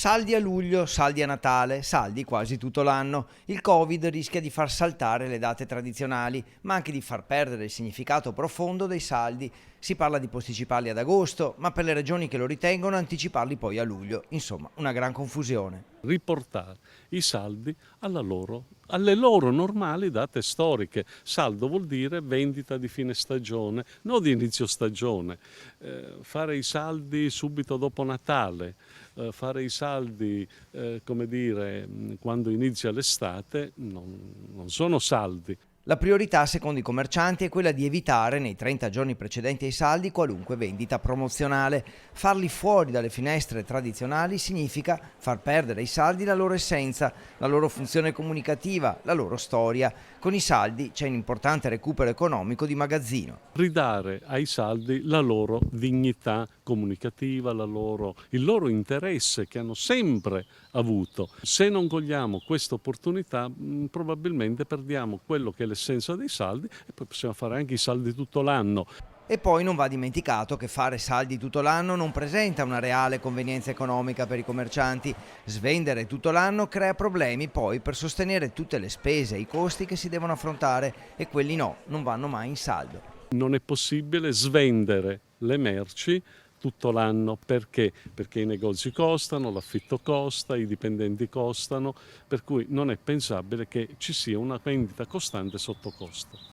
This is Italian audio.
Saldi a luglio, saldi a Natale, saldi quasi tutto l'anno. Il Covid rischia di far saltare le date tradizionali, ma anche di far perdere il significato profondo dei saldi. Si parla di posticiparli ad agosto, ma per le regioni che lo ritengono anticiparli poi a luglio. Insomma, una gran confusione. Riportare i saldi alle loro normali date storiche. Saldo vuol dire vendita di fine stagione, non di inizio stagione. Fare i saldi subito dopo Natale, fare i saldi quando inizia l'estate, non sono saldi. La priorità, secondo i commercianti, è quella di evitare nei 30 giorni precedenti ai saldi qualunque vendita promozionale. Farli fuori dalle finestre tradizionali significa far perdere ai saldi la loro essenza, la loro funzione comunicativa, la loro storia. Con i saldi c'è un importante recupero economico di magazzino. Ridare ai saldi la loro dignità comunicativa, il loro interesse che hanno sempre avuto. Se non cogliamo questa opportunità, probabilmente perdiamo quello che è l'essenza dei saldi e poi possiamo fare anche i saldi tutto l'anno. E poi non va dimenticato che fare saldi tutto l'anno non presenta una reale convenienza economica per i commercianti. Svendere tutto l'anno crea problemi poi per sostenere tutte le spese e i costi che si devono affrontare e quelli no, non vanno mai in saldo. Non è possibile svendere le merci tutto l'anno perché i negozi costano, l'affitto costa, i dipendenti costano, per cui non è pensabile che ci sia una vendita costante sotto costo.